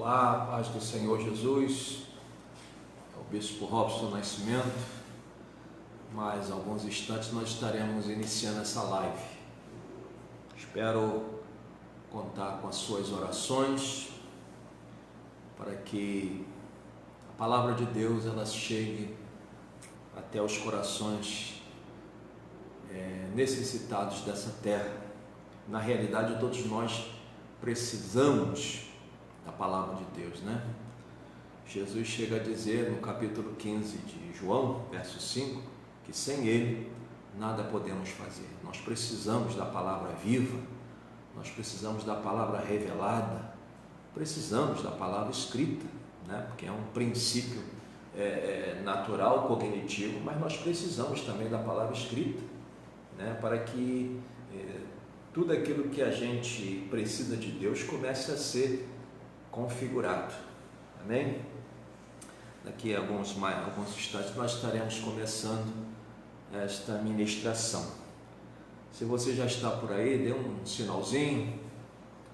Olá, paz do Senhor Jesus. É o Bispo Robson Nascimento. Mais alguns instantes nós estaremos iniciando essa live. Espero contar com as suas orações para que a palavra de Deus ela chegue até os corações necessitados dessa terra. Na realidade, todos nós precisamos da palavra de Deus, né? Jesus chega a dizer no capítulo 15 de João, verso 5, que sem Ele nada podemos fazer. Nós precisamos da palavra viva, nós precisamos da palavra revelada, precisamos da palavra escrita, né? Porque é um princípio natural, cognitivo, mas nós precisamos também da palavra escrita, né? Para que tudo aquilo que a gente precisa de Deus comece a ser configurado. Amém? Daqui a alguns instantes nós estaremos começando esta ministração. Se você já está por aí, dê um sinalzinho.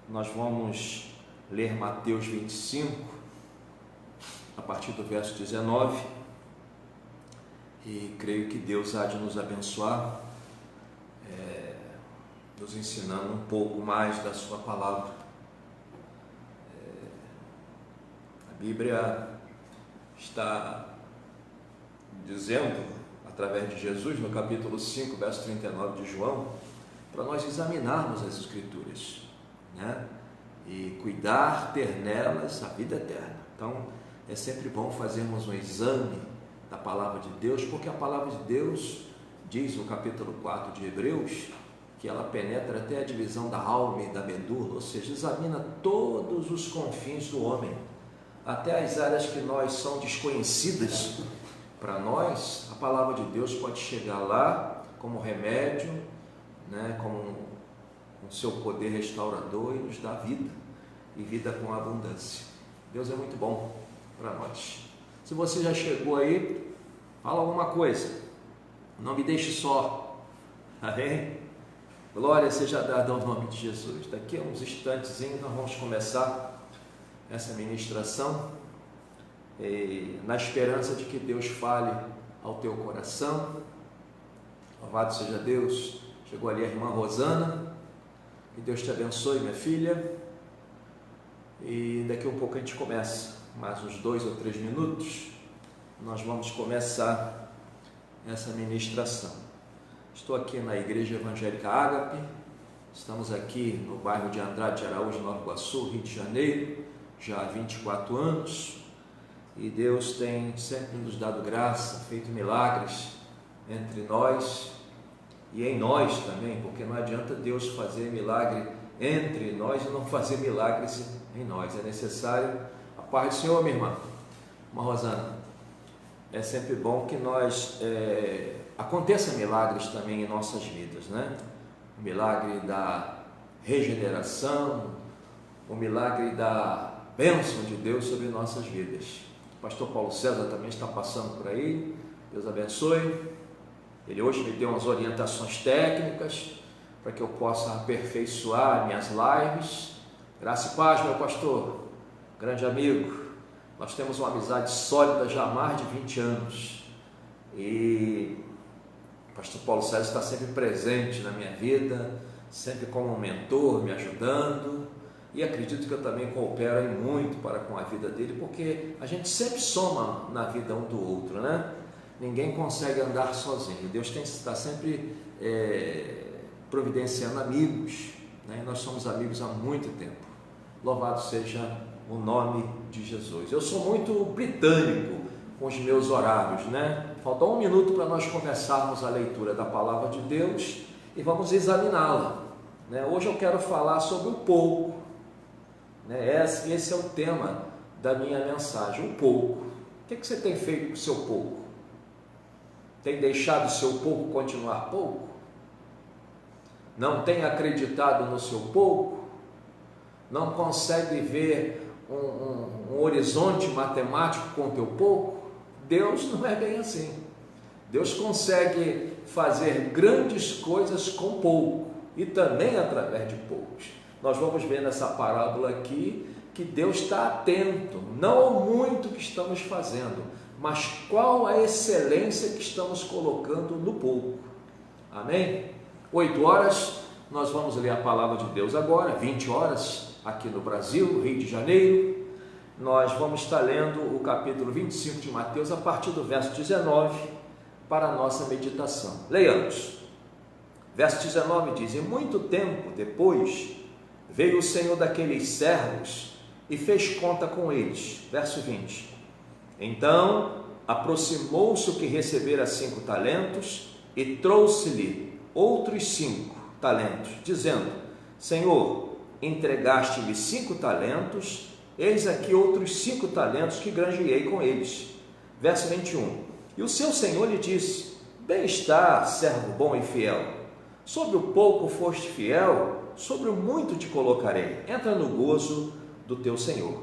Nós vamos ler Mateus 25, a partir do verso 19, e creio que Deus há de nos abençoar, nos ensinando um pouco mais da sua palavra. A Bíblia está dizendo, através de Jesus, no capítulo 5, verso 39 de João, para nós examinarmos as Escrituras, né? E cuidar, ter nelas a vida eterna. Então, é sempre bom fazermos um exame da palavra de Deus, porque a palavra de Deus, diz o capítulo 4 de Hebreus, que ela penetra até a divisão da alma e da medula, ou seja, examina todos os confins do homem, até as áreas que nós são desconhecidas para nós. A palavra de Deus pode chegar lá como remédio, né, como o seu poder restaurador, e nos dá vida, e vida com abundância. Deus é muito bom para nós. Se você já chegou aí, fala alguma coisa, não me deixe só, amém? Glória seja dada ao nome de Jesus. Daqui a uns instantes nós vamos começar essa ministração, na esperança de que Deus fale ao teu coração. Louvado seja Deus. Chegou ali a irmã Rosana, que Deus te abençoe, minha filha, e daqui a um pouco a gente começa, mais uns 2 ou 3 minutos, nós vamos começar essa ministração. Estou aqui na Igreja Evangélica Ágape, estamos aqui no bairro de Andrade de Araújo, Nova Iguaçu, Rio de Janeiro, já há 24 anos, e Deus tem sempre nos dado graça, feito milagres entre nós e em nós também, porque não adianta Deus fazer milagre entre nós e não fazer milagres em nós. É necessário a paz do Senhor, minha irmã Rosana. É sempre bom que nós aconteça milagres também em nossas vidas, né? O milagre da regeneração, o milagre da bênção de Deus sobre nossas vidas. O pastor Paulo César também está passando por aí, Deus abençoe. Ele hoje me deu umas orientações técnicas para que eu possa aperfeiçoar minhas lives. Graça e paz, meu pastor, grande amigo. Nós temos uma amizade sólida já há mais de 20 anos, e o pastor Paulo César está sempre presente na minha vida, sempre como um mentor, me ajudando, e acredito que eu também coopero muito para com a vida dele, porque a gente sempre soma na vida um do outro, né? Ninguém consegue andar sozinho. Deus está sempre providenciando amigos, né? E nós somos amigos há muito tempo. Louvado seja o nome de Jesus. Eu sou muito britânico com os meus horários, né? Falta 1 minuto para nós começarmos a leitura da palavra de Deus e vamos examiná-la, né? Hoje eu quero falar sobre o pouco, né? Esse é o tema da minha mensagem, o pouco. O que você tem feito com o seu pouco? Tem deixado o seu pouco continuar pouco? Não tem acreditado no seu pouco? Não consegue ver um horizonte matemático com o teu pouco? Deus não é bem assim. Deus consegue fazer grandes coisas com pouco e também através de poucos. Nós vamos ver nessa parábola aqui que Deus está atento, não ao muito que estamos fazendo, mas qual a excelência que estamos colocando no pouco. Amém? 8 horas, nós vamos ler a palavra de Deus agora, 20 horas, aqui no Brasil, Rio de Janeiro. Nós vamos estar lendo o capítulo 25 de Mateus, a partir do verso 19, para a nossa meditação. Leiamos. Verso 19 diz: E muito tempo depois, veio o Senhor daqueles servos e fez conta com eles. Verso 20. Então, aproximou-se o que recebera 5 talentos e trouxe-lhe outros 5 talentos, dizendo: Senhor, entregaste-me 5 talentos, eis aqui outros 5 talentos que granjeei com eles. Verso 21. E o seu Senhor lhe disse: Bem está, servo bom e fiel. Sobre o pouco foste fiel, sobre o muito te colocarei. Entra no gozo do teu Senhor.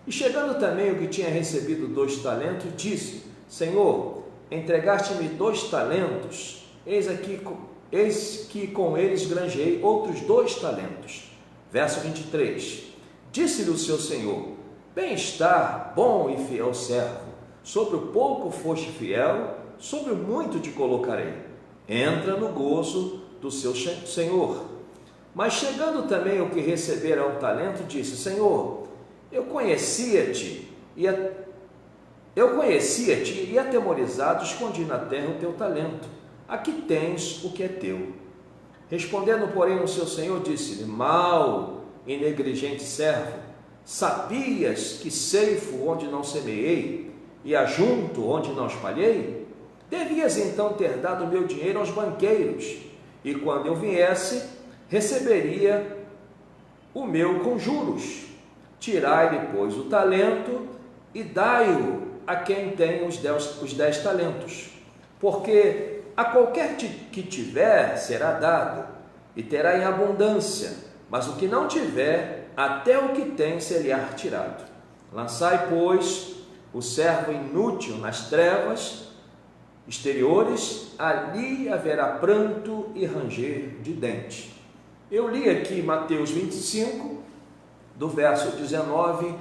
E chegando também o que tinha recebido 2 talentos, disse: Senhor, entregaste-me 2 talentos, eis que com eles granjeei outros 2 talentos. Verso 23. Disse-lhe o seu Senhor: Bem está, bom e fiel servo. Sobre o pouco foste fiel, sobre o muito te colocarei. Entra no gozo do seu Senhor. Mas chegando também o que recebera 1 talento, disse: Senhor, eu conhecia-te e atemorizado escondi na terra o teu talento. Aqui tens o que é teu. Respondendo, porém, o seu Senhor disse-lhe: Mau e negligente servo, sabias que ceifo onde não semeei e ajunto onde não espalhei? Devias então ter dado o meu dinheiro aos banqueiros, e quando eu viesse, receberia o meu com juros. Tirai-lhe, pois, o talento e dai-o a quem tem os 10 talentos. Porque a qualquer que tiver será dado, e terá em abundância, mas o que não tiver, até o que tem ser-lhe-á tirado. Lançai, pois, o servo inútil nas trevas exteriores, ali haverá pranto e ranger de dentes. Eu li aqui Mateus 25, do verso 19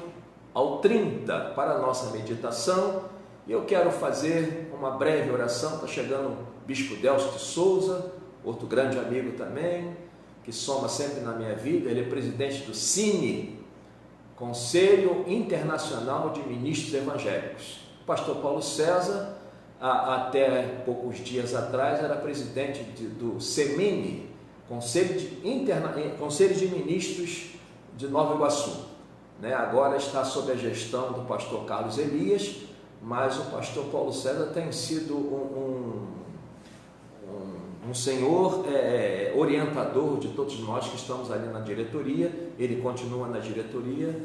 ao 30, para a nossa meditação, e eu quero fazer uma breve oração. Está chegando o Bispo Delcio de Souza, outro grande amigo também, que soma sempre na minha vida. Ele é presidente do CINE, Conselho Internacional de Ministros Evangélicos. O pastor Paulo César, até poucos dias atrás, era presidente do CEMINE, Conselho de Ministros de Nova Iguaçu. Agora está sob a gestão do pastor Carlos Elias, mas o pastor Paulo César tem sido um senhor orientador de todos nós que estamos ali na diretoria. Ele continua na diretoria,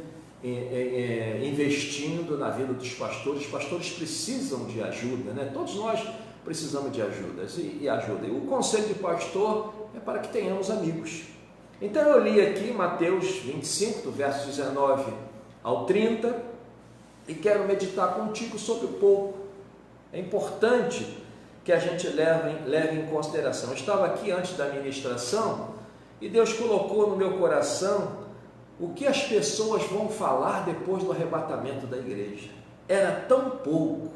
investindo na vida dos pastores. Os pastores precisam de ajuda, todos nós precisamos de ajuda. E o conselho de pastor é para que tenhamos amigos. Então eu li aqui Mateus 25, do verso 19 ao 30, e quero meditar contigo sobre o pouco. É importante que a gente leve em consideração. Eu estava aqui antes da ministração e Deus colocou no meu coração o que as pessoas vão falar depois do arrebatamento da igreja. Era tão pouco,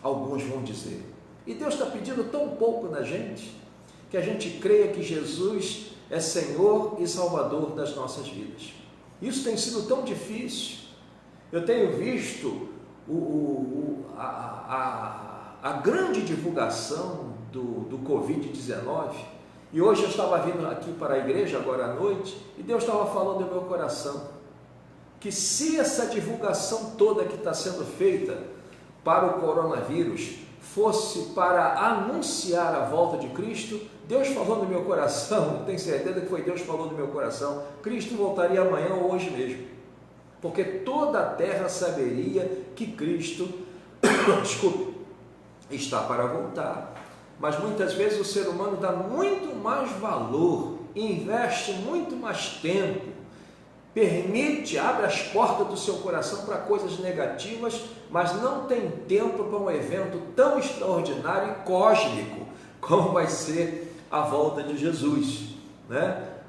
alguns vão dizer. E Deus está pedindo tão pouco da gente, que a gente creia que Jesus é Senhor e Salvador das nossas vidas. Isso tem sido tão difícil. Eu tenho visto a grande divulgação do Covid-19, e hoje eu estava vindo aqui para a igreja agora à noite, e Deus estava falando no meu coração, que se essa divulgação toda que está sendo feita para o coronavírus fosse para anunciar a volta de Cristo, Deus falou no meu coração, tenho certeza que foi Deus que falou no meu coração, Cristo voltaria amanhã ou hoje mesmo, porque toda a terra saberia que Cristo está para voltar. Mas muitas vezes o ser humano dá muito mais valor, investe muito mais tempo, abre as portas do seu coração para coisas negativas, mas não tem tempo para um evento tão extraordinário e cósmico como vai ser a volta de Jesus,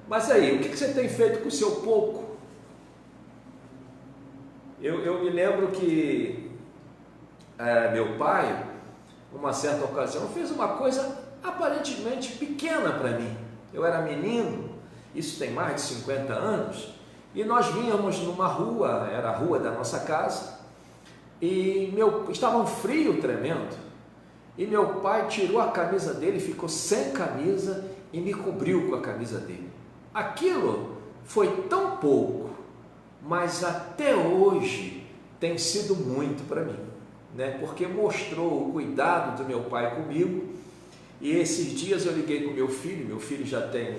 Mas aí, o que você tem feito com o seu pouco? Eu me lembro que meu pai, uma certa ocasião, fez uma coisa aparentemente pequena para mim. Eu era menino, isso tem mais de 50 anos, e nós vínhamos numa rua, era a rua da nossa casa, e estava um frio tremendo, e meu pai tirou a camisa dele, ficou sem camisa e me cobriu com a camisa dele. Aquilo foi tão pouco, mas até hoje tem sido muito para mim, né? Porque mostrou o cuidado do meu pai comigo. E esses dias eu liguei com meu filho já tem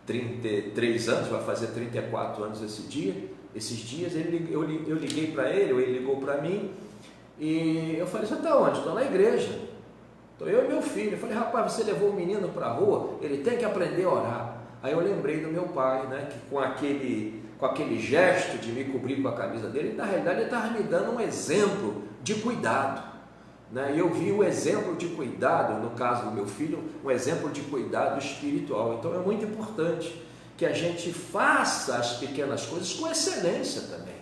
33 anos, vai fazer 34 anos esses dias, eu liguei para ele, ou ele ligou para mim, e eu falei, você está onde? Estou na igreja, estou eu e meu filho. Eu falei, rapaz, você levou o menino para a rua, ele tem que aprender a orar. Aí eu lembrei do meu pai, né, que com aquele gesto de me cobrir com a camisa dele, na realidade ele estava me dando um exemplo de cuidado, né? E eu vi o exemplo de cuidado, no caso do meu filho, um exemplo de cuidado espiritual. Então é muito importante que a gente faça as pequenas coisas com excelência também,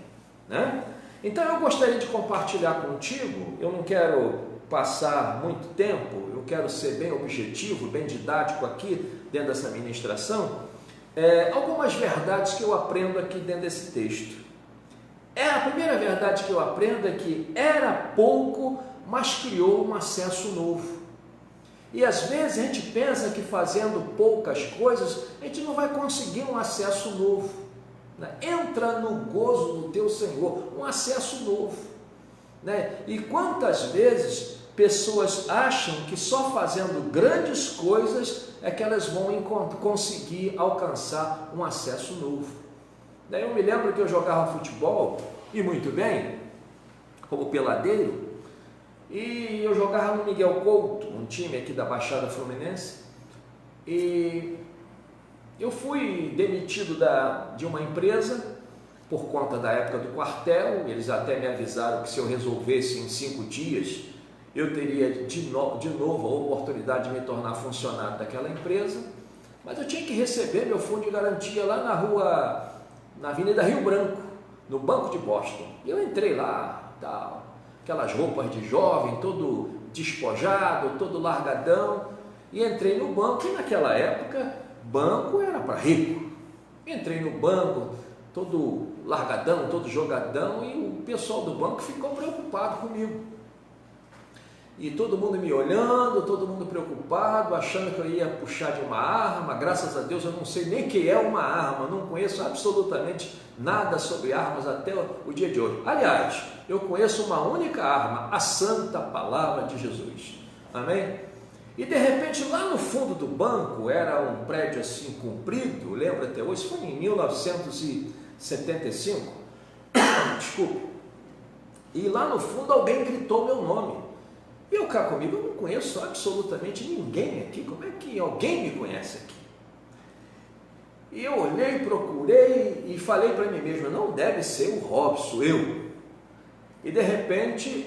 né? Então eu gostaria de compartilhar contigo, eu não quero passar muito tempo, eu quero ser bem objetivo, bem didático aqui dentro dessa ministração, algumas verdades que eu aprendo aqui dentro desse texto. A primeira verdade que eu aprendo é que era pouco, mas criou um acesso novo. E às vezes a gente pensa que fazendo poucas coisas, a gente não vai conseguir um acesso novo, né? Entra no gozo do teu Senhor, um acesso novo, né? E quantas vezes pessoas acham que só fazendo grandes coisas é que elas vão conseguir alcançar um acesso novo. Daí eu me lembro que eu jogava futebol, e muito bem, como peladeiro, e eu jogava no Miguel Couto, um time aqui da Baixada Fluminense, e eu fui demitido de uma empresa por conta da época do quartel. Eles até me avisaram que se eu resolvesse em 5 dias, eu teria de novo a oportunidade de me tornar funcionário daquela empresa, mas eu tinha que receber meu fundo de garantia lá na Avenida Rio Branco, no Banco de Boston. E eu entrei lá, tal, aquelas roupas de jovem, todo despojado, todo largadão, e entrei no banco, e naquela época, banco era para rico. Entrei no banco, todo largadão, todo jogadão, e o pessoal do banco ficou preocupado comigo. E todo mundo me olhando, todo mundo preocupado, achando que eu ia puxar de uma arma. Graças a Deus eu não sei nem o que é uma arma, não conheço absolutamente nada sobre armas até o dia de hoje. Aliás, eu conheço uma única arma, a Santa Palavra de Jesus. Amém? E de repente lá no fundo do banco, era um prédio assim comprido, lembro até hoje, foi em 1975, desculpe, e lá no fundo alguém gritou meu nome. E eu cá comigo, eu não conheço absolutamente ninguém aqui, como é que alguém me conhece aqui? E eu olhei, procurei e falei para mim mesmo, não deve ser o Robson, eu. E de repente,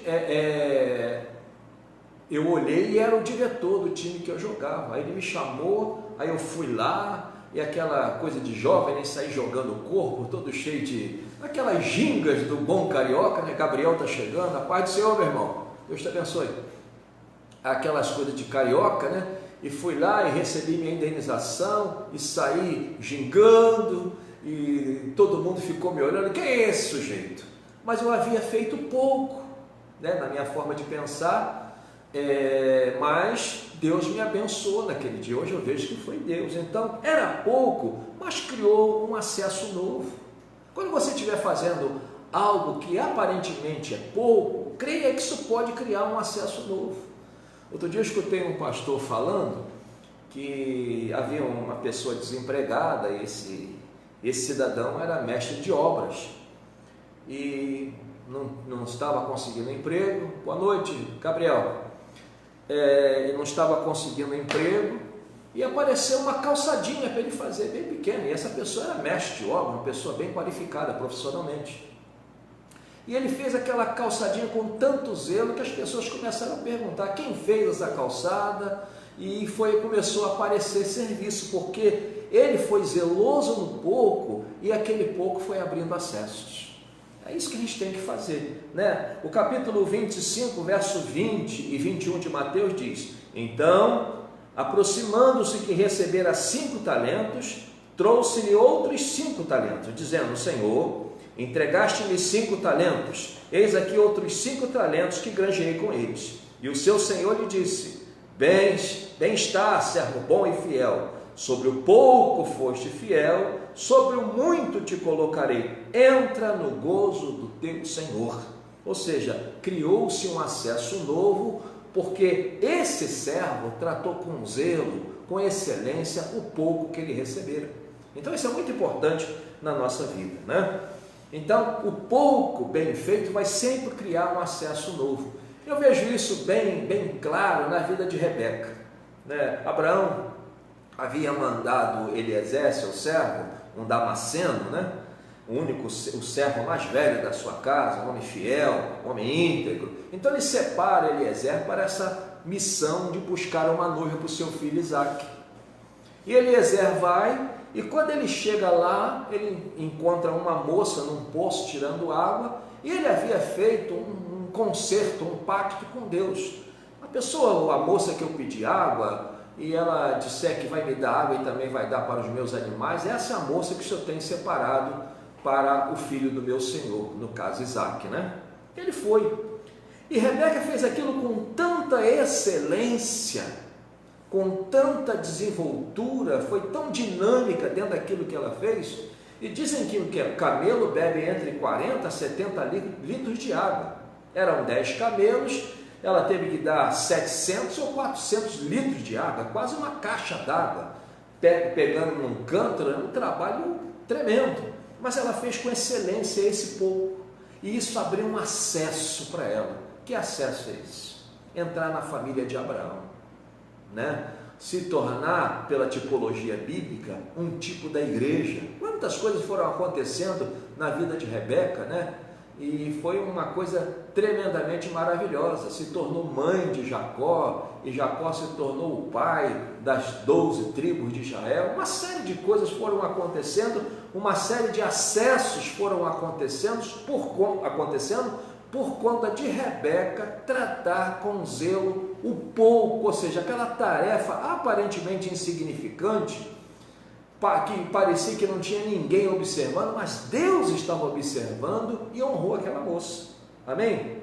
eu olhei e era o diretor do time que eu jogava. Aí ele me chamou, aí eu fui lá, e aquela coisa de jovem, nem sair jogando o corpo, todo cheio de aquelas gingas do bom carioca, né? Gabriel está chegando, a paz do Senhor, meu irmão, Deus te abençoe. Aquelas coisas de carioca, né? E fui lá e recebi minha indenização e saí gingando, e todo mundo ficou me olhando, quem é esse sujeito? Mas eu havia feito pouco, né, na minha forma de pensar, mas Deus me abençoou naquele dia. Hoje eu vejo que foi Deus. Então era pouco, mas criou um acesso novo. Quando você estiver fazendo algo que aparentemente é pouco, creia que isso pode criar um acesso novo. Outro dia eu escutei um pastor falando que havia uma pessoa desempregada, e esse cidadão era mestre de obras e não estava conseguindo emprego. Boa noite, Gabriel. Ele não estava conseguindo emprego e apareceu uma calçadinha para ele fazer, bem pequena, e essa pessoa era mestre de obra, uma pessoa bem qualificada profissionalmente. E ele fez aquela calçadinha com tanto zelo que as pessoas começaram a perguntar quem fez essa calçada, e começou a aparecer serviço, porque ele foi zeloso no pouco e aquele pouco foi abrindo acessos. É isso que a gente tem que fazer, né? O capítulo 25, verso 20 e 21 de Mateus diz: então, aproximando-se que recebera 5 talentos, trouxe-lhe outros 5 talentos, dizendo: Senhor, entregaste-me 5 talentos, eis aqui outros 5 talentos que granjeei com eles. E o seu senhor lhe disse: bem está, servo bom e fiel, sobre o pouco foste fiel, sobre o muito te colocarei, entra no gozo do teu Senhor. Ou seja, criou-se um acesso novo, porque esse servo tratou com zelo, com excelência, o pouco que ele recebera. Então isso é muito importante na nossa vida, né? Então o pouco bem feito vai sempre criar um acesso novo. Eu vejo isso bem claro na vida de Rebeca, né? Abraão havia mandado Eliezer, seu servo, um damasceno, né? O servo mais velho da sua casa, um homem fiel, um homem íntegro. Então ele separa Eliezer para essa missão de buscar uma noiva para o seu filho Isaque. E Eliezer vai, e quando ele chega lá, ele encontra uma moça num poço tirando água, e ele havia feito um concerto, um pacto com Deus. A moça que eu pedi água, e ela disser que vai me dar água e também vai dar para os meus animais, essa é a moça que o Senhor tem separado para o filho do meu Senhor, no caso Isaque, né? Ele foi. E Rebeca fez aquilo com tanta excelência, com tanta desenvoltura, foi tão dinâmica dentro daquilo que ela fez. E dizem que o camelo bebe entre 40 a 70 litros de água. Eram 10 camelos, ela teve que dar 700 ou 400 litros de água, quase uma caixa d'água, pegando num cântaro. É um trabalho tremendo, mas ela fez com excelência esse pouco, e isso abriu um acesso para ela. Que acesso é esse? Entrar na família de Abraão, né? Se tornar, pela tipologia bíblica, um tipo da igreja. Quantas coisas foram acontecendo na vida de Rebeca, né? E foi uma coisa tremendamente maravilhosa. Se tornou mãe de Jacó, e Jacó se tornou o pai das 12 tribos de Israel. Uma série de coisas foram acontecendo, uma série de acessos foram acontecendo por conta de Rebeca tratar com zelo o pouco, ou seja, aquela tarefa aparentemente insignificante, que parecia que não tinha ninguém observando, mas Deus estava observando e honrou aquela moça. Amém?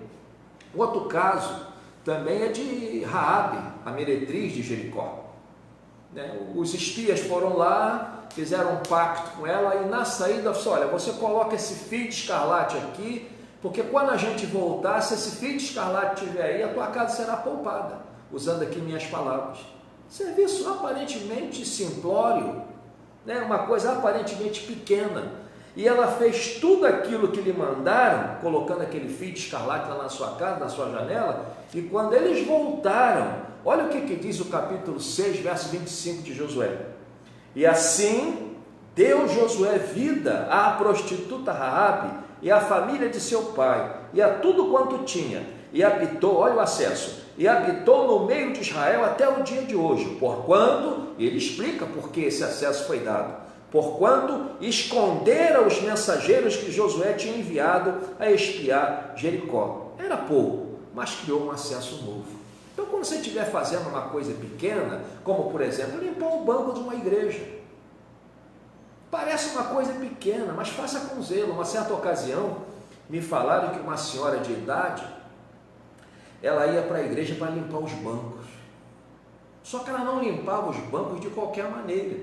Outro caso também é de Raabe, a meretriz de Jericó. Os espias foram lá, fizeram um pacto com ela, e na saída falou: olha, você coloca esse fio de escarlate aqui, porque quando a gente voltar, se esse fio de escarlate estiver aí, a tua casa será poupada. Usando aqui minhas palavras. Serviço aparentemente simplório, né? Uma coisa aparentemente pequena. E ela fez tudo aquilo que lhe mandaram, colocando aquele fio de escarlate lá na sua casa, na sua janela. E quando eles voltaram, olha o que diz o capítulo 6, verso 25 de Josué. E assim deu Josué vida à prostituta Raabe e à família de seu pai, e a tudo quanto tinha, e habitou, olha o acesso, e habitou no meio de Israel até o dia de hoje, porquanto, ele explica por que esse acesso foi dado, porquanto escondera os mensageiros que Josué tinha enviado a espiar Jericó. Era pouco, mas criou um acesso novo. Então, quando você estiver fazendo uma coisa pequena, como por exemplo, limpar o banco de uma igreja, parece uma coisa pequena, mas faça com zelo. Uma certa ocasião, me falaram que uma senhora de idade, ela ia para a igreja para limpar os bancos. Só que ela não limpava os bancos de qualquer maneira.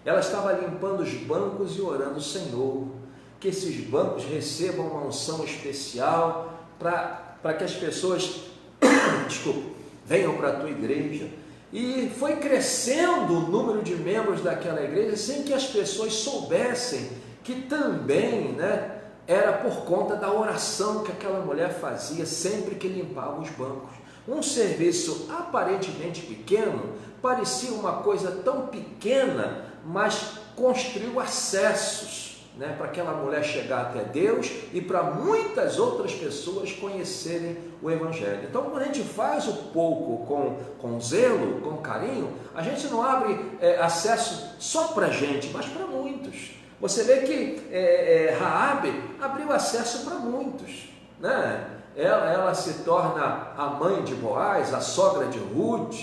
Ela estava limpando os bancos e orando: Senhor, que esses bancos recebam uma unção especial para que as pessoas venham para a tua igreja. E foi crescendo o número de membros daquela igreja sem que as pessoas soubessem que também, né, era por conta da oração que aquela mulher fazia sempre que limpava os bancos. Um serviço aparentemente pequeno, parecia uma coisa tão pequena, mas construiu acessos, né, para aquela mulher chegar até Deus e para muitas outras pessoas conhecerem o Evangelho. Então, quando a gente faz o pouco com zelo, com carinho, a gente não abre acesso só para a gente, mas para muitos. Você vê que Raabe abriu acesso para muitos, né? Ela se torna a mãe de Boaz, a sogra de Ruth,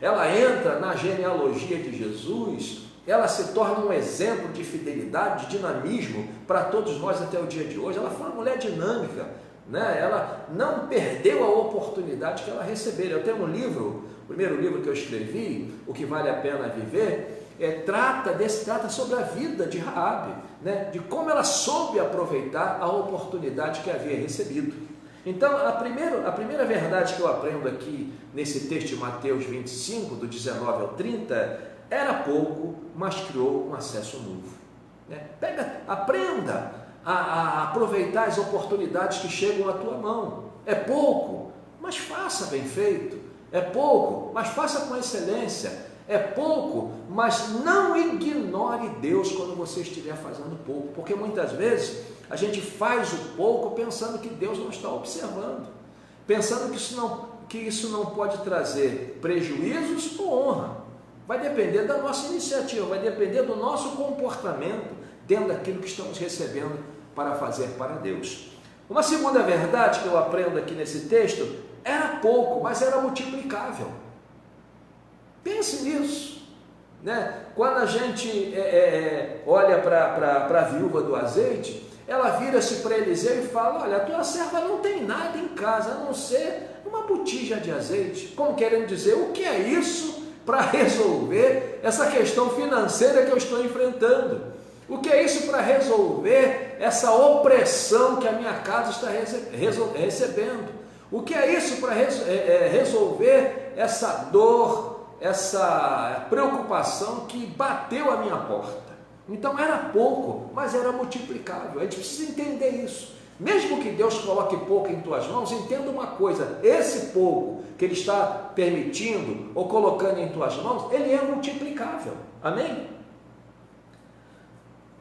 ela entra na genealogia de Jesus, ela se torna um exemplo de fidelidade, de dinamismo para todos nós até o dia de hoje. Ela foi uma mulher dinâmica, né? Ela não perdeu a oportunidade que ela recebeu. Eu tenho um livro, o primeiro livro que eu escrevi, O que Vale a Pena Viver, trata sobre a vida de Raabe, né? De como ela soube aproveitar a oportunidade que havia recebido. Então, a primeira verdade que eu aprendo aqui nesse texto de Mateus 25, do 19 ao 30, era pouco, mas criou um acesso novo. Né? Aprenda a aproveitar as oportunidades que chegam à tua mão. É pouco, mas faça bem feito. É pouco, mas faça com excelência. É pouco, mas não ignore Deus quando você estiver fazendo pouco, porque muitas vezes a gente faz o pouco pensando que Deus não está observando, pensando que isso não pode trazer prejuízos ou honra. Vai depender da nossa iniciativa, vai depender do nosso comportamento dentro daquilo que estamos recebendo para fazer para Deus. Uma segunda verdade que eu aprendo aqui nesse texto, era pouco, mas era multiplicável. Pense nisso, né? Quando a gente olha para a viúva do azeite, ela vira-se para Eliseu e fala: olha, a tua serva não tem nada em casa, a não ser uma botija de azeite. Como querendo dizer, o que é isso para resolver essa questão financeira que eu estou enfrentando? O que é isso para resolver essa opressão que a minha casa está recebendo? O que é isso para resolver essa dor, essa preocupação que bateu a minha porta? Então era pouco, mas era multiplicável. A gente precisa entender isso. Mesmo que Deus coloque pouco em tuas mãos, entenda uma coisa: esse pouco que Ele está permitindo ou colocando em tuas mãos, ele é multiplicável. Amém?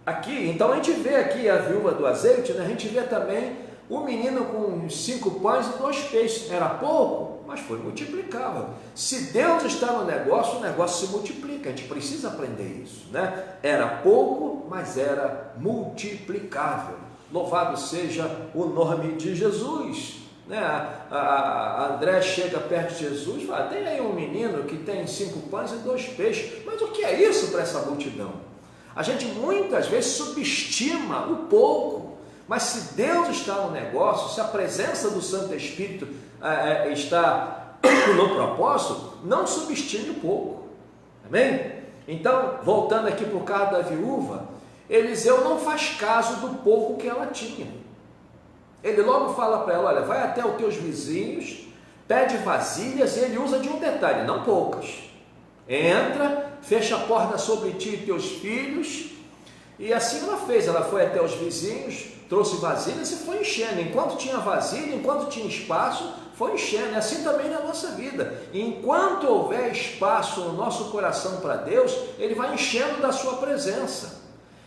Aqui, então a gente vê aqui a viúva do azeite, né? A gente vê também o menino com 5 pães e 2 peixes. Era pouco, mas foi multiplicável. Se Deus está no negócio, o negócio se multiplica. A gente precisa aprender isso, né? Era pouco, mas era multiplicável. Louvado seja o nome de Jesus, né? A André chega perto de Jesus e fala: tem aí um menino que tem 5 pães e 2 peixes. Mas o que é isso para essa multidão? A gente muitas vezes subestima o pouco. Mas se Deus está no negócio, se a presença do Santo Espírito está no propósito, não subestime o pouco. Amém? Então, voltando aqui para o caso da viúva, Eliseu não faz caso do pouco que ela tinha. Ele logo fala para ela: olha, vai até os teus vizinhos, pede vasilhas, e ele usa de um detalhe, não poucas. Entra, fecha a porta sobre ti e teus filhos. E assim ela fez, ela foi até os vizinhos, trouxe vasilhas e foi enchendo. Enquanto tinha vasilha, enquanto tinha espaço, foi enchendo. É assim também na nossa vida. Enquanto houver espaço no nosso coração para Deus, Ele vai enchendo da sua presença.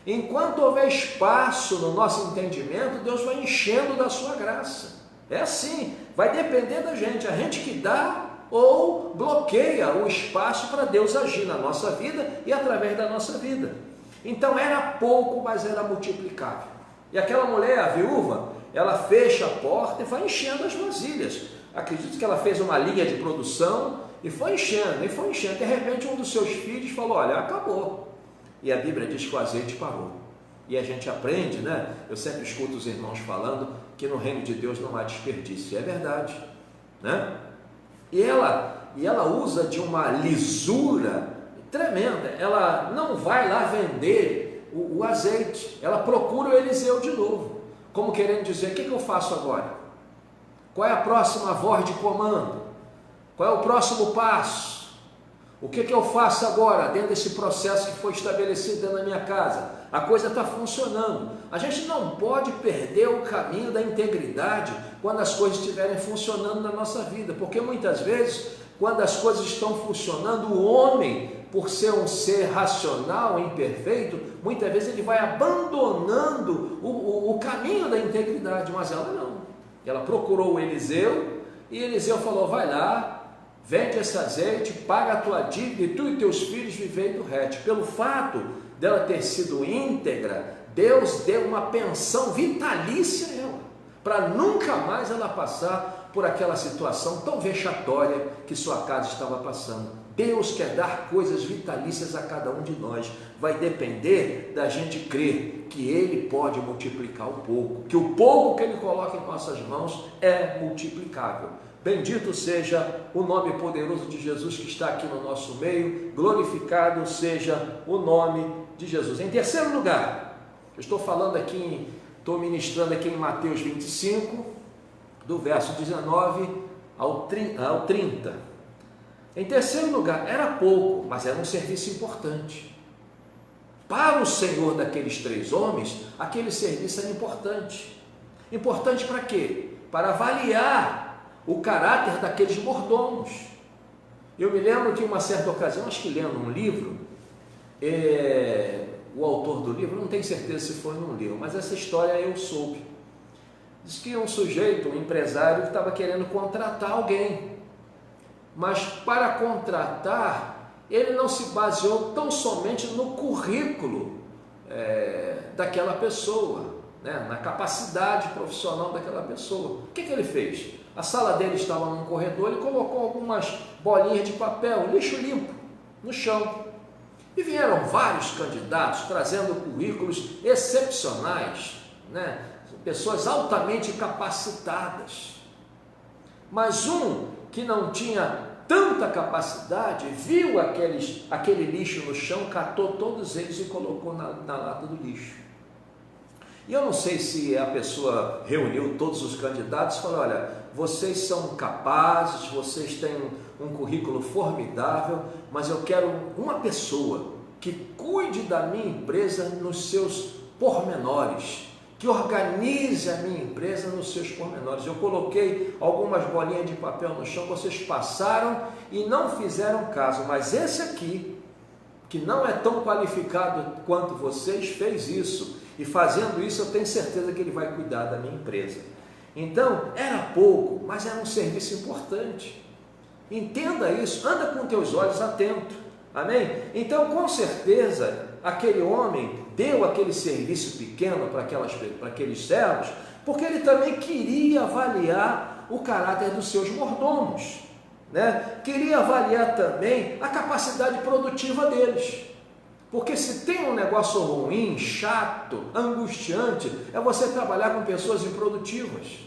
Enquanto houver espaço no nosso entendimento, Deus vai enchendo da sua graça. É assim, vai depender da gente. A gente que dá ou bloqueia o espaço para Deus agir na nossa vida e através da nossa vida. Então era pouco, mas era multiplicável. E aquela mulher, a viúva, ela fecha a porta e vai enchendo as vasilhas. Acredito que ela fez uma linha de produção e foi enchendo, e foi enchendo. De repente um dos seus filhos falou: olha, acabou. E a Bíblia diz que o azeite parou. E a gente aprende, né? Eu sempre escuto os irmãos falando que no reino de Deus não há desperdício. E é verdade, né? E ela usa de uma lisura tremenda. Ela não vai lá vender o azeite. Ela procura o Eliseu de novo, como querendo dizer: o que eu faço agora? Qual é a próxima voz de comando? Qual é o próximo passo? O que eu faço agora dentro desse processo que foi estabelecido dentro da minha casa? A coisa está funcionando. A gente não pode perder o caminho da integridade quando as coisas estiverem funcionando na nossa vida, porque muitas vezes, quando as coisas estão funcionando, o homem, por ser um ser racional, imperfeito, muitas vezes ele vai abandonando o caminho da integridade, mas ela não. Ela procurou o Eliseu e Eliseu falou: vai lá, vende esse azeite, paga a tua dívida e tu e teus filhos vivei do resto. Pelo fato dela ter sido íntegra, Deus deu uma pensão vitalícia a ela, para nunca mais ela passar por aquela situação tão vexatória que sua casa estava passando. Deus quer dar coisas vitalícias a cada um de nós. Vai depender da gente crer que Ele pode multiplicar o pouco, que o pouco que Ele coloca em nossas mãos é multiplicável. Bendito seja o nome poderoso de Jesus que está aqui no nosso meio, glorificado seja o nome de Jesus. Em terceiro lugar, eu estou falando aqui, estou ministrando aqui em Mateus 25, do verso 19 ao 30. Em terceiro lugar, era pouco, mas era um serviço importante. Para o senhor daqueles 3 homens, aquele serviço era importante. Importante para quê? Para avaliar o caráter daqueles mordomos. Eu me lembro que em uma certa ocasião, acho que lendo um livro, o autor do livro, não tenho certeza se foi num livro, mas essa história eu soube. Diz que um sujeito, um empresário, que estava querendo contratar alguém. Mas para contratar, ele não se baseou tão somente no currículo daquela pessoa, né? Na capacidade profissional daquela pessoa. O que ele fez? A sala dele estava num corredor, ele colocou algumas bolinhas de papel, lixo limpo, no chão. E vieram vários candidatos trazendo currículos excepcionais, né? Pessoas altamente capacitadas. Mas um que não tinha tanta capacidade, viu aquele lixo no chão, catou todos eles e colocou na lata do lixo. E eu não sei se a pessoa reuniu todos os candidatos e falou: olha, vocês são capazes, vocês têm um currículo formidável, mas eu quero uma pessoa que cuide da minha empresa nos seus pormenores, que organize a minha empresa nos seus pormenores. Eu coloquei algumas bolinhas de papel no chão, vocês passaram e não fizeram caso, mas esse aqui, que não é tão qualificado quanto vocês, fez isso, e fazendo isso eu tenho certeza que ele vai cuidar da minha empresa. Então, era pouco, mas era um serviço importante. Entenda isso, anda com teus olhos atentos, amém? Então, com certeza, aquele homem deu aquele serviço pequeno para aqueles servos, porque ele também queria avaliar o caráter dos seus mordomos, né? Queria avaliar também a capacidade produtiva deles, porque se tem um negócio ruim, chato, angustiante, é você trabalhar com pessoas improdutivas.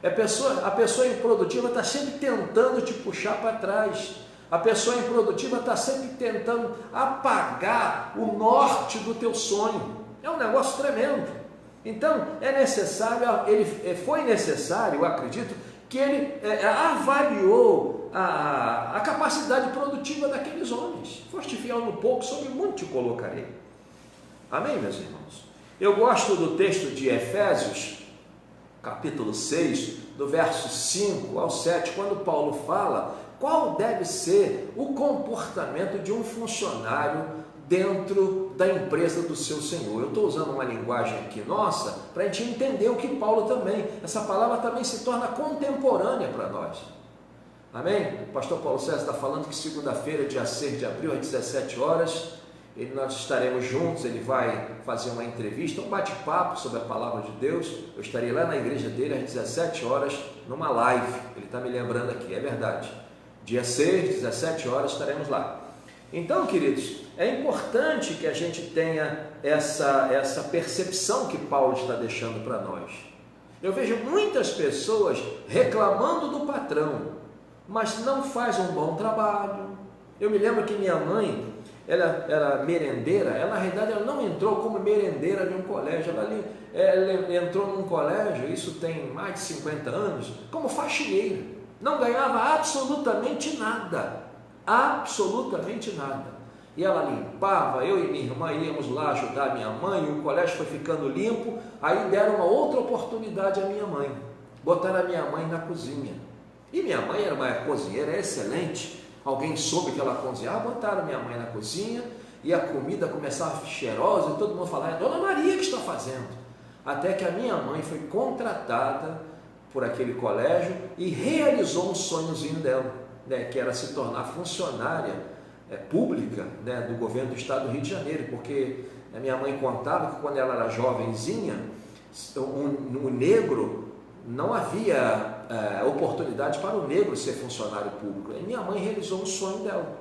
A pessoa improdutiva está sempre tentando te puxar para trás. A pessoa improdutiva está sempre tentando apagar o norte do teu sonho. É um negócio tremendo. Então, foi necessário, eu acredito, que ele avaliou a capacidade produtiva daqueles homens. Foste fiel no pouco, sobre muito te colocarei. Amém, meus irmãos? Eu gosto do texto de Efésios, capítulo 6, do verso 5 ao 7, quando Paulo fala qual deve ser o comportamento de um funcionário dentro da empresa do seu senhor. Eu estou usando uma linguagem aqui nossa para a gente entender o que Paulo também, essa palavra também se torna contemporânea para nós. Amém? O pastor Paulo César está falando que segunda-feira, dia 6 de abril, às 17 horas, nós estaremos juntos, ele vai fazer uma entrevista, um bate-papo sobre a palavra de Deus. Eu estarei lá na igreja dele às 17 horas, numa live. Ele está me lembrando aqui, é verdade. Dia 6, 17 horas, estaremos lá. Então, queridos, é importante que a gente tenha essa percepção que Paulo está deixando para nós. Eu vejo muitas pessoas reclamando do patrão, mas não faz um bom trabalho. Eu me lembro que minha mãe, ela era merendeira, na realidade ela não entrou como merendeira de um colégio, ela entrou num colégio, isso tem mais de 50 anos, como faxineira, não ganhava absolutamente nada, e ela limpava, eu e minha irmã íamos lá ajudar minha mãe, e o colégio foi ficando limpo, aí deram uma outra oportunidade à minha mãe, botaram a minha mãe na cozinha, e minha mãe era uma cozinheira excelente. Alguém soube que ela cozinhava, botaram minha mãe na cozinha e a comida começava a ficar cheirosa e todo mundo falava: é a Dona Maria que está fazendo. Até que a minha mãe foi contratada por aquele colégio e realizou um sonhozinho dela. né, que era se tornar funcionária pública, né, do governo do estado do Rio de Janeiro, porque a minha mãe contava que quando ela era jovenzinha, o negro, não havia oportunidade para o negro ser funcionário público. E minha mãe realizou um sonho dela,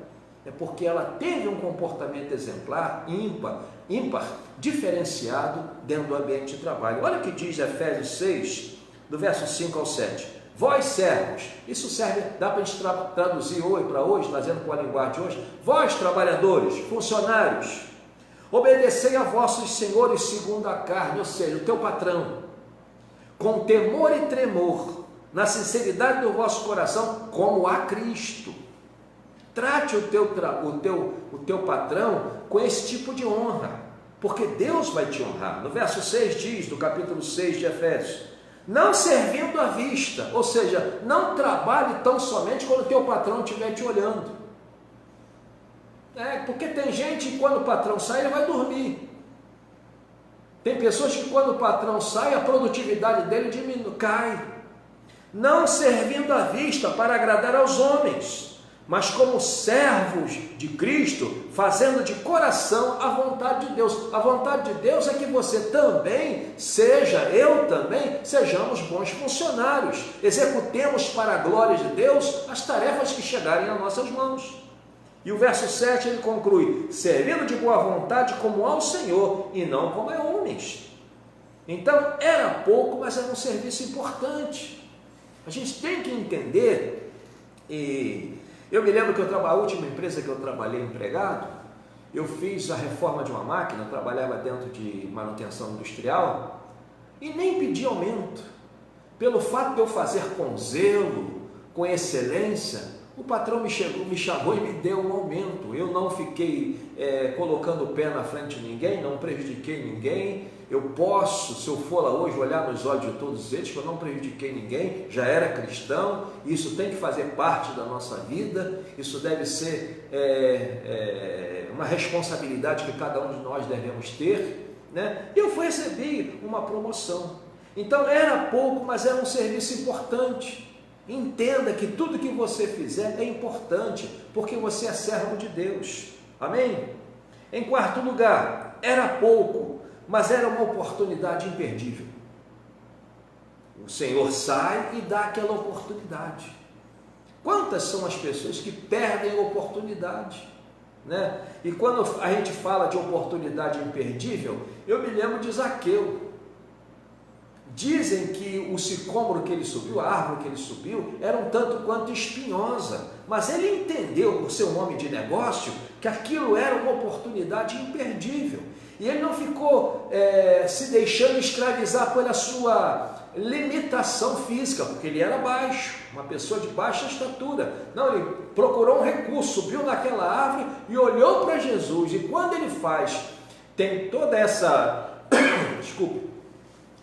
porque ela teve um comportamento exemplar, ímpar, diferenciado dentro do ambiente de trabalho. Olha o que diz Efésios 6, do verso 5 ao 7. Vós servos, isso serve, dá para a gente traduzir para hoje, trazendo com a linguagem de hoje. Vós trabalhadores, funcionários, obedecei a vossos senhores segundo a carne, ou seja, o teu patrão, com temor e tremor, na sinceridade do vosso coração, como a Cristo. Trate o teu patrão com esse tipo de honra, porque Deus vai te honrar. No verso 6 diz, do capítulo 6 de Efésios, não servindo à vista, ou seja, não trabalhe tão somente quando o teu patrão estiver te olhando. Porque tem gente que quando o patrão sai, ele vai dormir. Tem pessoas que quando o patrão sai, a produtividade dele cai. Não servindo à vista para agradar aos homens, mas como servos de Cristo, fazendo de coração a vontade de Deus. A vontade de Deus é que você também eu também, sejamos bons funcionários, executemos para a glória de Deus as tarefas que chegarem às nossas mãos. E o verso 7 ele conclui, servindo de boa vontade como ao Senhor e não como a homens. Então era pouco, mas era um serviço importante. A gente tem que entender, e eu me lembro que a última empresa que eu trabalhei empregado, eu fiz a reforma de uma máquina, trabalhava dentro de manutenção industrial, e nem pedi aumento. Pelo fato de eu fazer com zelo, com excelência, o patrão me chamou e me deu um aumento. Eu não fiquei colocando o pé na frente de ninguém, não prejudiquei ninguém. Eu posso, se eu for lá hoje, olhar nos olhos de todos eles, que eu não prejudiquei ninguém, já era cristão, isso tem que fazer parte da nossa vida, isso deve ser uma responsabilidade que cada um de nós devemos ter, né? E eu recebi uma promoção. Então era pouco, mas era um serviço importante. Entenda que tudo que você fizer é importante, porque você é servo de Deus. Amém? Em quarto lugar, era pouco, mas era uma oportunidade imperdível. O Senhor sai e dá aquela oportunidade. Quantas são as pessoas que perdem a oportunidade, né? E quando a gente fala de oportunidade imperdível, eu me lembro de Zaqueu. Dizem que o sicômoro que ele subiu, a árvore que ele subiu, era um tanto quanto espinhosa, mas ele entendeu, por ser um homem de negócio, que aquilo era uma oportunidade imperdível. E ele não ficou se deixando escravizar pela sua limitação física, porque ele era baixo, uma pessoa de baixa estatura. Não, ele procurou um recurso, subiu naquela árvore e olhou para Jesus. E quando ele tem toda essa,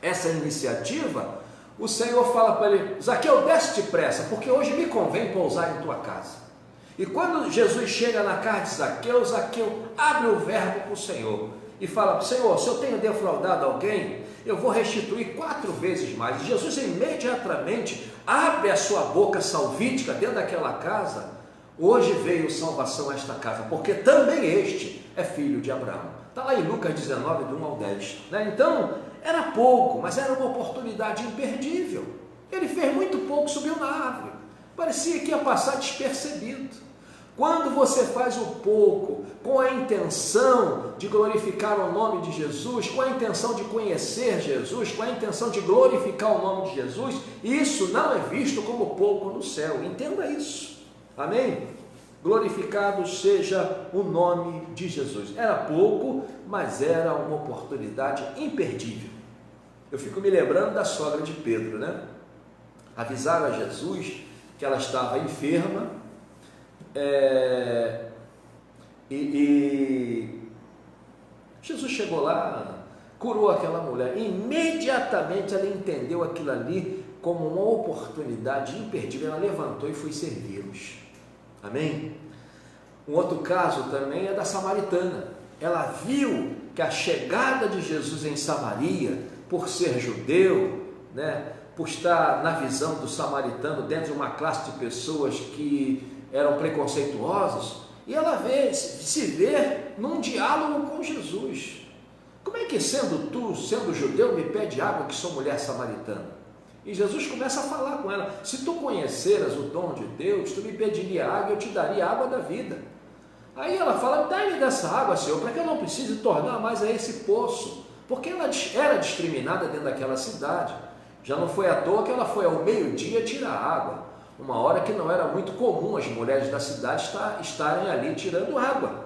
essa iniciativa, o Senhor fala para ele: Zaqueu, desce depressa, porque hoje me convém pousar em tua casa. E quando Jesus chega na casa de Zaqueu, Zaqueu abre o verbo para o Senhor e fala: Senhor, se eu tenho defraudado alguém, eu vou restituir 4 vezes mais. E Jesus imediatamente abre a sua boca salvítica dentro daquela casa. Hoje veio salvação a esta casa, porque também este é filho de Abraão. Está lá em Lucas 19, do 1 ao 10. Né? Então, era pouco, mas era uma oportunidade imperdível. Ele fez muito pouco, subiu na árvore. Parecia que ia passar despercebido. Quando você faz o pouco com a intenção de glorificar o nome de Jesus, com a intenção de conhecer Jesus, com a intenção de glorificar o nome de Jesus, isso não é visto como pouco no céu. Entenda isso. Amém? Glorificado seja o nome de Jesus. Era pouco, mas era uma oportunidade imperdível. Eu fico me lembrando da sogra de Pedro, né? Avisaram a Jesus que ela estava enferma, e Jesus chegou lá, curou aquela mulher. Imediatamente ela entendeu aquilo ali como uma oportunidade imperdível. Ela levantou e foi servi-los. Amém? Um outro caso também é da samaritana. Ela viu que a chegada de Jesus em Samaria, por ser judeu, né, por estar na visão do samaritano dentro de uma classe de pessoas que eram preconceituosos, e ela se vê num diálogo com Jesus. Como é que sendo tu, sendo judeu, me pede água que sou mulher samaritana? E Jesus começa a falar com ela: se tu conheceras o dom de Deus, tu me pediria água e eu te daria água da vida. Aí ela fala: dá-me dessa água, Senhor, para que eu não precise tornar mais a esse poço, porque ela era discriminada dentro daquela cidade. Já não foi à toa que ela foi ao meio-dia tirar água, uma hora que não era muito comum as mulheres da cidade estarem ali tirando água,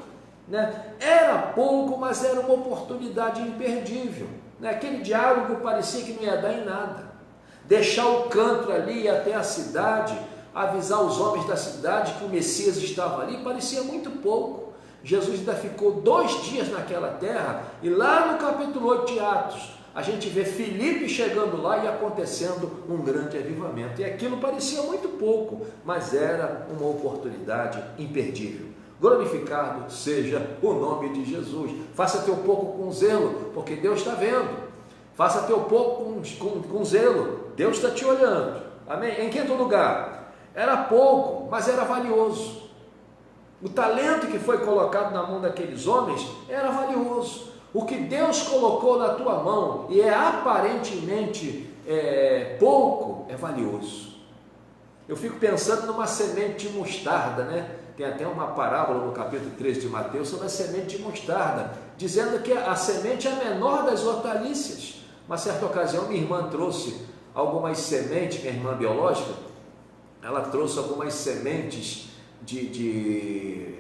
né? Era pouco, mas era uma oportunidade imperdível, né? Aquele diálogo parecia que não ia dar em nada. Deixar o canto ali e até a cidade, avisar os homens da cidade que o Messias estava ali, parecia muito pouco. Jesus ainda ficou 2 dias naquela terra, e lá no capítulo 8 de Atos, a gente vê Filipe chegando lá e acontecendo um grande avivamento. E aquilo parecia muito pouco, mas era uma oportunidade imperdível. Glorificado seja o nome de Jesus. Faça teu pouco com zelo, porque Deus está vendo. Faça teu pouco com zelo, Deus está te olhando. Amém? Em quinto lugar, era pouco, mas era valioso. O talento que foi colocado na mão daqueles homens era valioso. O que Deus colocou na tua mão e é aparentemente pouco, é valioso. Eu fico pensando numa semente de mostarda, né? Tem até uma parábola no capítulo 13 de Mateus sobre a semente de mostarda, dizendo que a semente é a menor das hortaliças. Uma certa ocasião, minha irmã trouxe algumas sementes, minha irmã biológica, ela trouxe algumas sementes de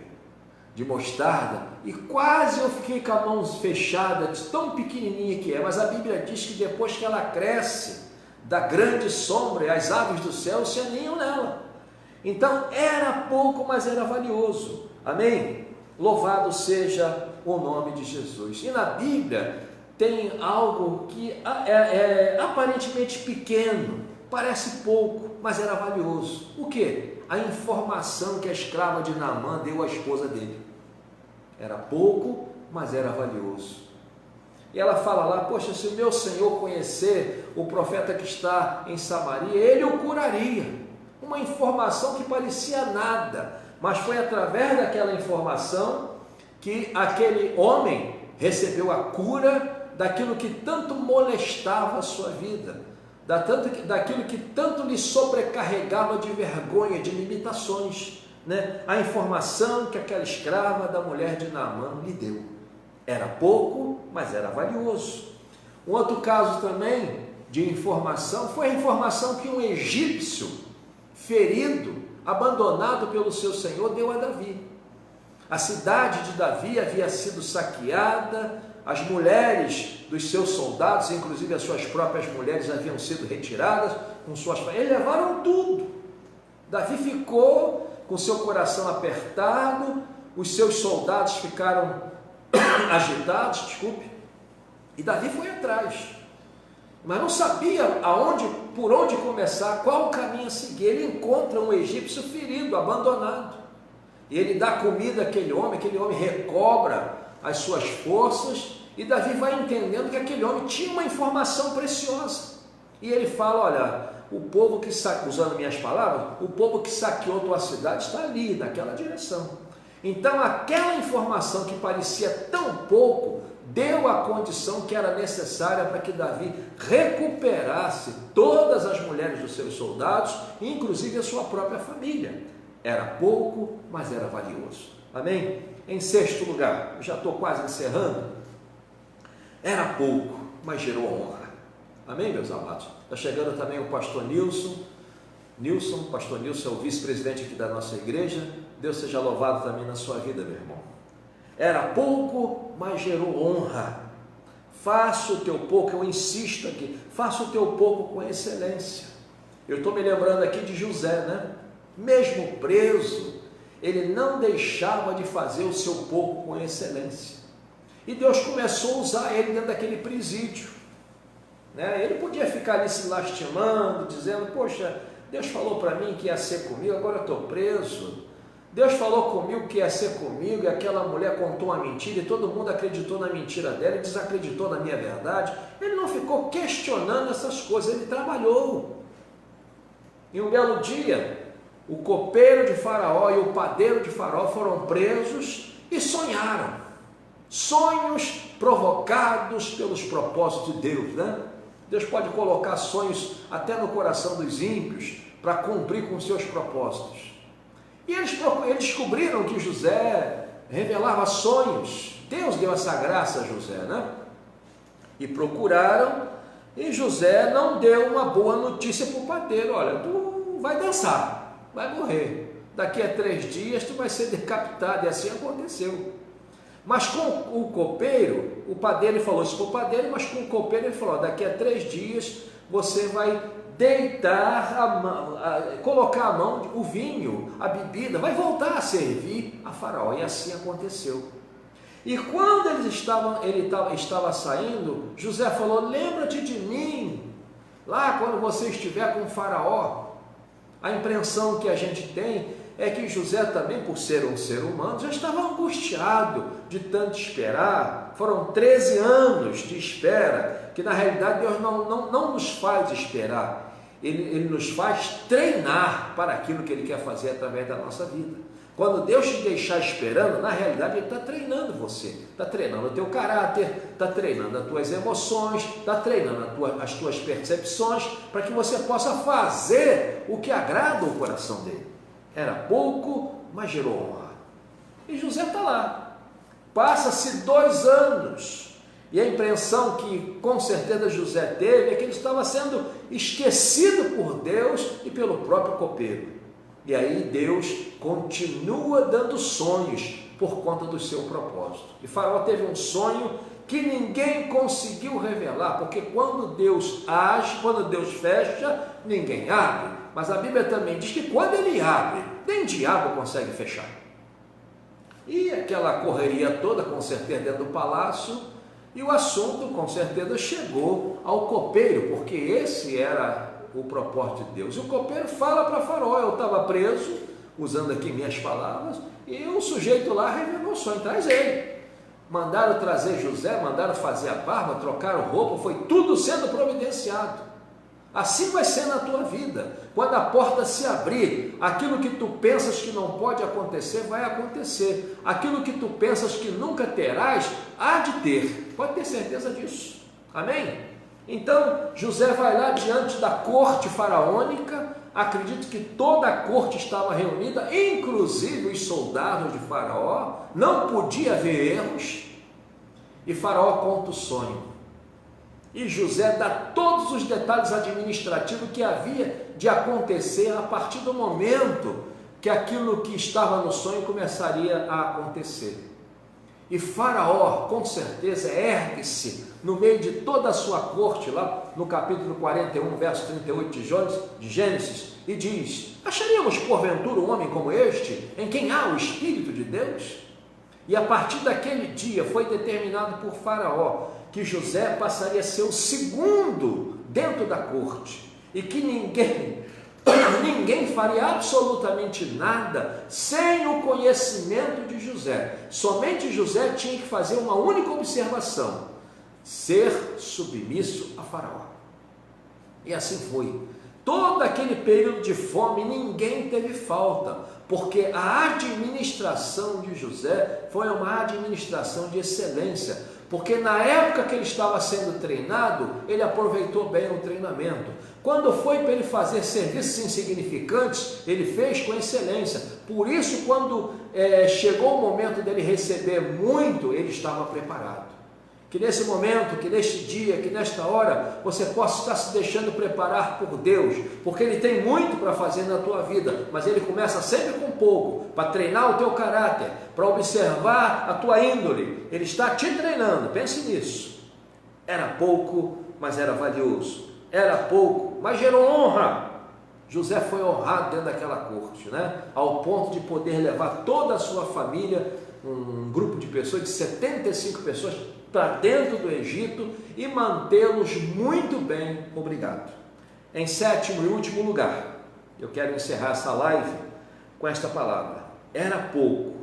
mostarda, e quase eu fiquei com a mão fechada, de tão pequenininha que é, mas a Bíblia diz que depois que ela cresce, da grande sombra, as aves do céu se aninham nela. Então, era pouco, mas era valioso. Amém? Louvado seja o nome de Jesus. E na Bíblia tem algo que é aparentemente pequeno, parece pouco, mas era valioso. O quê? A informação que a escrava de Naamã deu à esposa dele. Era pouco, mas era valioso. E ela fala lá: poxa, se o meu senhor conhecer o profeta que está em Samaria, ele o curaria. Uma informação que parecia nada, mas foi através daquela informação que aquele homem recebeu a cura daquilo que tanto molestava a sua vida, daquilo que tanto lhe sobrecarregava de vergonha, de limitações, né? A informação que aquela escrava da mulher de Naamã lhe deu. Era pouco, mas era valioso. Um outro caso também de informação foi a informação que um egípcio ferido, abandonado pelo seu senhor, deu a Davi. A cidade de Davi havia sido saqueada, as mulheres dos seus soldados, inclusive as suas próprias mulheres, haviam sido retiradas com suas famílias. Eles levaram tudo. Davi ficou com seu coração apertado, os seus soldados ficaram agitados, e Davi foi atrás, mas não sabia por onde começar, qual o caminho a seguir. Ele encontra um egípcio ferido, abandonado, e ele dá comida àquele homem recobra as suas forças, e Davi vai entendendo que aquele homem tinha uma informação preciosa, e ele fala: olha, o povo que usando minhas palavras, o povo que saqueou tua cidade está ali, naquela direção. Então aquela informação que parecia tão pouco, deu a condição que era necessária para que Davi recuperasse todas as mulheres dos seus soldados, inclusive a sua própria família. Era pouco, mas era valioso. Amém? Em sexto lugar, eu já estou quase encerrando, era pouco, mas gerou honra. Amém, meus amados? Está chegando também o pastor Nilson. Pastor Nilson é o vice-presidente aqui da nossa igreja. Deus seja louvado também na sua vida, meu irmão. Era pouco, mas gerou honra. Faça o teu pouco, eu insisto aqui, faça o teu pouco com excelência. Eu estou me lembrando aqui de José, né? Mesmo preso, ele não deixava de fazer o seu pouco com excelência. E Deus começou a usar ele dentro daquele presídio, né? Ele podia ficar ali se lastimando, dizendo: poxa, Deus falou para mim que ia ser comigo, agora eu estou preso. Deus falou comigo que ia ser comigo, e aquela mulher contou uma mentira, e todo mundo acreditou na mentira dela e desacreditou na minha verdade. Ele não ficou questionando essas coisas, ele trabalhou. E um belo dia, o copeiro de Faraó e o padeiro de Faraó foram presos e sonharam. Sonhos provocados pelos propósitos de Deus, né? Deus pode colocar sonhos até no coração dos ímpios para cumprir com seus propósitos. E eles descobriram que José revelava sonhos. Deus deu essa graça a José, né? E procuraram, e José não deu uma boa notícia para o padeiro: olha, tu vai dançar, vai morrer, daqui a 3 dias tu vai ser decapitado. E assim aconteceu. Mas com o copeiro, o padeiro falou isso para o padeiro, mas com o copeiro ele falou: daqui a 3 dias você vai deitar colocar a mão, o vinho, a bebida, vai voltar a servir a Faraó. E assim aconteceu. E quando ele estava saindo, José falou: lembra-te de mim, lá quando você estiver com o Faraó. A impressão que a gente tem é que José também, por ser um ser humano, já estava angustiado de tanto esperar. Foram 13 anos de espera, que na realidade Deus não nos faz esperar. Ele nos faz treinar para aquilo que Ele quer fazer através da nossa vida. Quando Deus te deixar esperando, na realidade Ele está treinando você, está treinando o teu caráter, está treinando as tuas emoções, está treinando as tuas percepções, para que você possa fazer o que agrada o coração dele. Era pouco, mas gerou honra. E José está lá. Passa-se 2 anos, e a impressão que com certeza José teve é que ele estava sendo esquecido por Deus e pelo próprio copeiro. E aí Deus continua dando sonhos por conta do seu propósito. E Faraó teve um sonho que ninguém conseguiu revelar, porque quando Deus age, quando Deus fecha, ninguém abre. Mas a Bíblia também diz que quando Ele abre, nem diabo consegue fechar. E aquela correria toda, com certeza, dentro do palácio, e o assunto, com certeza, chegou ao copeiro, porque esse era o propósito de Deus. E o copeiro fala para Faraó: eu estava preso, usando aqui minhas palavras, e o sujeito lá revelou o sonho, traz ele. Mandaram trazer José, mandaram fazer a barba, trocaram roupa, foi tudo sendo providenciado. Assim vai ser na tua vida. Quando a porta se abrir, aquilo que tu pensas que não pode acontecer, vai acontecer. Aquilo que tu pensas que nunca terás, há de ter. Pode ter certeza disso. Amém? Então, José vai lá diante da corte faraônica. Acredito que toda a corte estava reunida, inclusive os soldados de Faraó. Não podia haver erros. E Faraó conta o sonho. E José dá todos os detalhes administrativos que havia de acontecer a partir do momento que aquilo que estava no sonho começaria a acontecer. E Faraó, com certeza, ergue-se no meio de toda a sua corte, lá no capítulo 41, verso 38 de Gênesis, e diz: acharíamos porventura um homem como este, em quem há o Espírito de Deus? E a partir daquele dia foi determinado por Faraó que José passaria a ser o segundo dentro da corte, e que ninguém faria absolutamente nada sem o conhecimento de José. Somente José tinha que fazer uma única observação: ser submisso a Faraó. E assim foi. Todo aquele período de fome, ninguém teve falta, porque a administração de José foi uma administração de excelência. Porque na época que ele estava sendo treinado, ele aproveitou bem o treinamento. Quando foi para ele fazer serviços insignificantes, ele fez com excelência. Por isso, quando chegou o momento dele receber muito, ele estava preparado. Que nesse momento, que neste dia, que nesta hora, você possa estar se deixando preparar por Deus, porque Ele tem muito para fazer na tua vida, mas Ele começa sempre com pouco, para treinar o teu caráter, para observar a tua índole. Ele está te treinando, pense nisso. Era pouco, mas era valioso. Era pouco, mas gerou honra. José foi honrado dentro daquela corte, né? Ao ponto de poder levar toda a sua família, um grupo de pessoas, de 75 pessoas, para dentro do Egito e mantê-los muito bem, obrigado. Em 7º e último lugar, eu quero encerrar essa live com esta palavra: era pouco,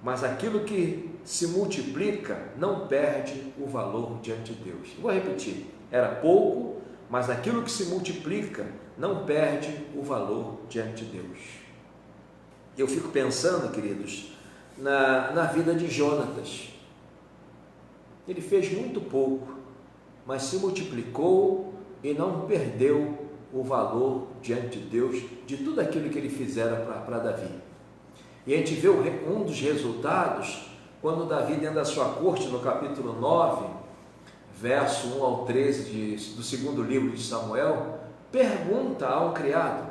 mas aquilo que se multiplica não perde o valor diante de Deus. Vou repetir: era pouco, mas aquilo que se multiplica não perde o valor diante de Deus. Eu fico pensando, queridos, na vida de Jonatas. Ele fez muito pouco, mas se multiplicou e não perdeu o valor diante de Deus de tudo aquilo que ele fizera para Davi. E a gente vê um dos resultados quando Davi, dentro da sua corte, no capítulo 9, verso 1 ao 13 do segundo livro de Samuel, pergunta ao criado: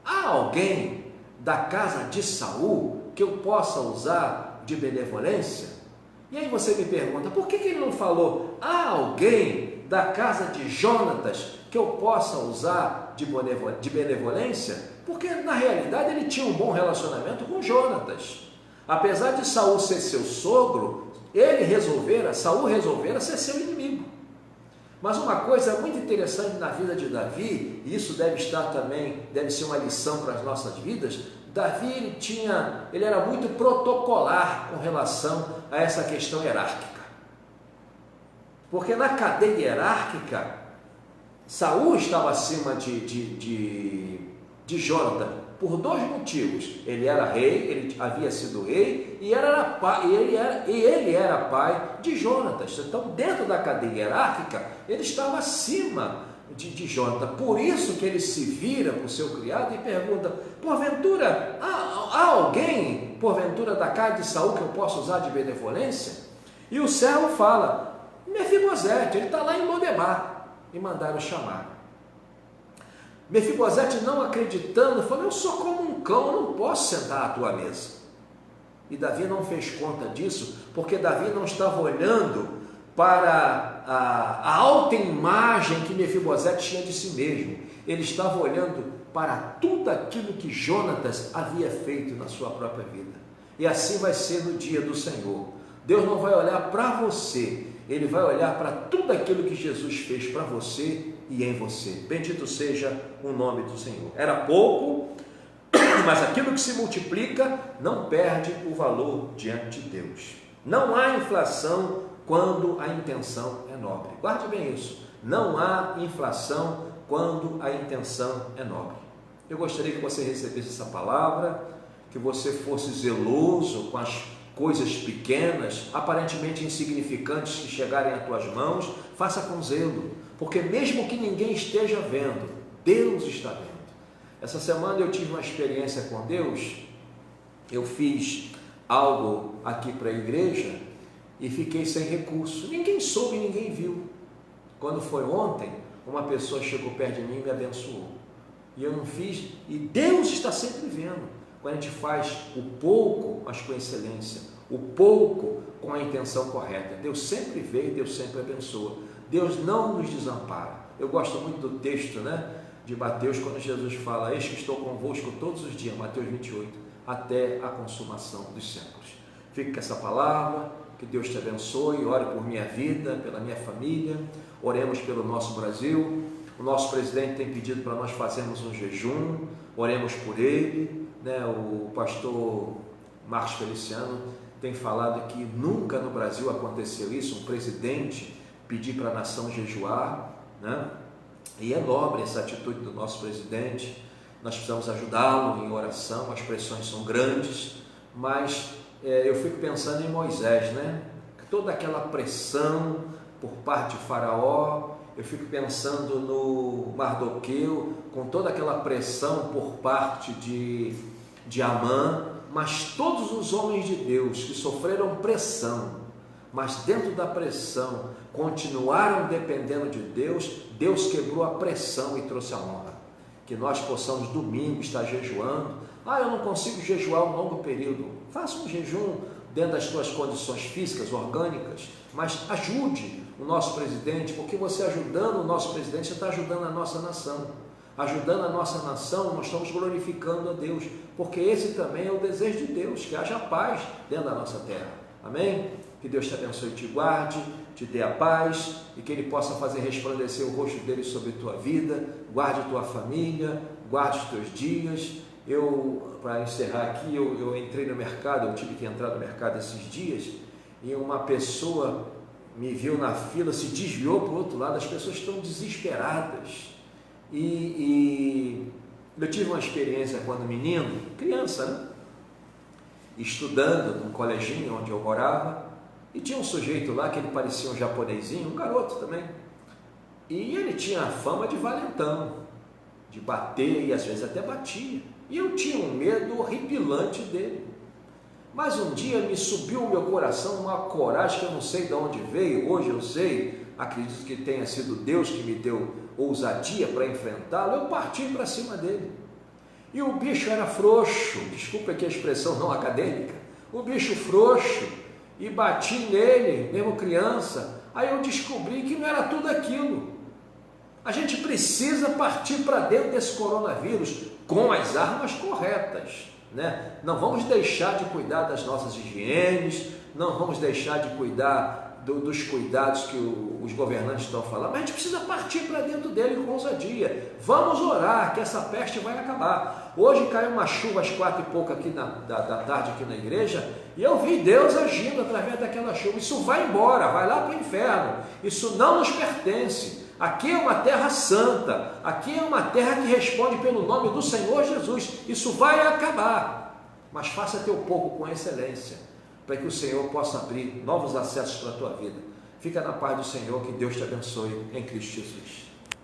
há alguém da casa de Saul que eu possa usar de benevolência? E aí você me pergunta, por que ele não falou: há alguém da casa de Jonatas que eu possa usar de benevolência? Porque na realidade ele tinha um bom relacionamento com Jonatas. Apesar de Saul ser seu sogro, Saul resolvera ser seu inimigo. Mas uma coisa muito interessante na vida de Davi, e isso deve ser uma lição para as nossas vidas. Davi ele era muito protocolar com relação a essa questão hierárquica. Porque na cadeia hierárquica, Saul estava acima de Jonatã por dois motivos. Ele era rei, ele havia sido rei, e ele era pai de Jonatas. Então, dentro da cadeia hierárquica, ele estava acima de Jonatã. Por isso que ele se vira para o seu criado e pergunta: porventura, há alguém, porventura, da casa de Saul que eu possa usar de benevolência? E o servo fala: Mefibosete, ele está lá em Lodebar. E mandaram chamar. Mefibosete, não acreditando, falou: eu sou como um cão, eu não posso sentar à tua mesa. E Davi não fez conta disso, porque Davi não estava olhando para a alta imagem que Mefibosete tinha de si mesmo. Ele estava olhando para tudo aquilo que Jonatas havia feito na sua própria vida. E assim vai ser no dia do Senhor. Deus não vai olhar para você, Ele vai olhar para tudo aquilo que Jesus fez para você e em você. Bendito seja o nome do Senhor. Era pouco, mas aquilo que se multiplica não perde o valor diante de Deus. Não há inflação quando a intenção é nobre. Guarde bem isso. Não há inflação quando a intenção é nobre. Eu gostaria que você recebesse essa palavra, que você fosse zeloso com as coisas pequenas, aparentemente insignificantes que chegarem às tuas mãos. Faça com zelo, porque mesmo que ninguém esteja vendo, Deus está vendo. Essa semana eu tive uma experiência com Deus. Eu fiz algo aqui para a igreja e fiquei sem recurso. Ninguém soube, ninguém viu. Quando foi ontem, uma pessoa chegou perto de mim e me abençoou. E eu não fiz, e Deus está sempre vendo. Quando a gente faz o pouco, mas com excelência, o pouco com a intenção correta, Deus sempre vê e Deus sempre abençoa. Deus não nos desampara. Eu gosto muito do texto, de Mateus, quando Jesus fala: eis que estou convosco todos os dias, Mateus 28, até a consumação dos séculos. Fique com essa palavra, que Deus te abençoe. Ore por minha vida, pela minha família, oremos pelo nosso Brasil. O nosso presidente tem pedido para nós fazermos um jejum, oremos por ele. O pastor Marcos Feliciano tem falado que nunca no Brasil aconteceu isso, um presidente pedir para a nação jejuar, E é nobre essa atitude do nosso presidente. Nós precisamos ajudá-lo em oração. As pressões são grandes, mas eu fico pensando em Moisés, toda aquela pressão por parte de Faraó. Eu fico pensando no Mardoqueu, com toda aquela pressão por parte de Amã, mas todos os homens de Deus que sofreram pressão, mas dentro da pressão continuaram dependendo de Deus, Deus quebrou a pressão e trouxe a honra. Que nós possamos domingo estar jejuando. Eu não consigo jejuar um longo período. Faça um jejum dentro das suas condições físicas, orgânicas, mas ajude o nosso presidente, porque você ajudando o nosso presidente, você está ajudando a nossa nação. Ajudando a nossa nação, nós estamos glorificando a Deus, porque esse também é o desejo de Deus, que haja paz dentro da nossa terra. Amém? Que Deus te abençoe e te guarde, te dê a paz, e que Ele possa fazer resplandecer o rosto dele sobre a tua vida. Guarde a tua família, guarde os teus dias. Para encerrar aqui, eu entrei no mercado, eu tive que entrar no mercado esses dias, e uma pessoa me viu na fila, se desviou para o outro lado. As pessoas estão desesperadas, E eu tive uma experiência quando menino, criança, né? Estudando num coleginho onde eu morava, e tinha um sujeito lá que ele parecia um japonesinho, um garoto também, e ele tinha a fama de valentão, de bater, e às vezes até batia, e eu tinha um medo horripilante dele. Mas um dia me subiu o meu coração uma coragem que eu não sei de onde veio, hoje eu sei, acredito que tenha sido Deus que me deu ousadia para enfrentá-lo. Eu parti para cima dele, e o bicho era frouxo, desculpa aqui a expressão não acadêmica, o bicho frouxo, e bati nele, mesmo criança. Aí eu descobri que não era tudo aquilo. A gente precisa partir para dentro desse coronavírus com as armas corretas, né? Não vamos deixar de cuidar das nossas higienes, não vamos deixar de cuidar dos cuidados que os governantes estão falando, mas a gente precisa partir para dentro dele com ousadia. Vamos orar que essa peste vai acabar. Hoje caiu uma chuva às 4 e pouco aqui da tarde aqui na igreja, e eu vi Deus agindo através daquela chuva. Isso vai embora, vai lá para o inferno, isso não nos pertence. Aqui é uma terra santa, aqui é uma terra que responde pelo nome do Senhor Jesus. Isso vai acabar, mas faça teu pouco com excelência, para que o Senhor possa abrir novos acessos para a tua vida. Fica na paz do Senhor, que Deus te abençoe em Cristo Jesus.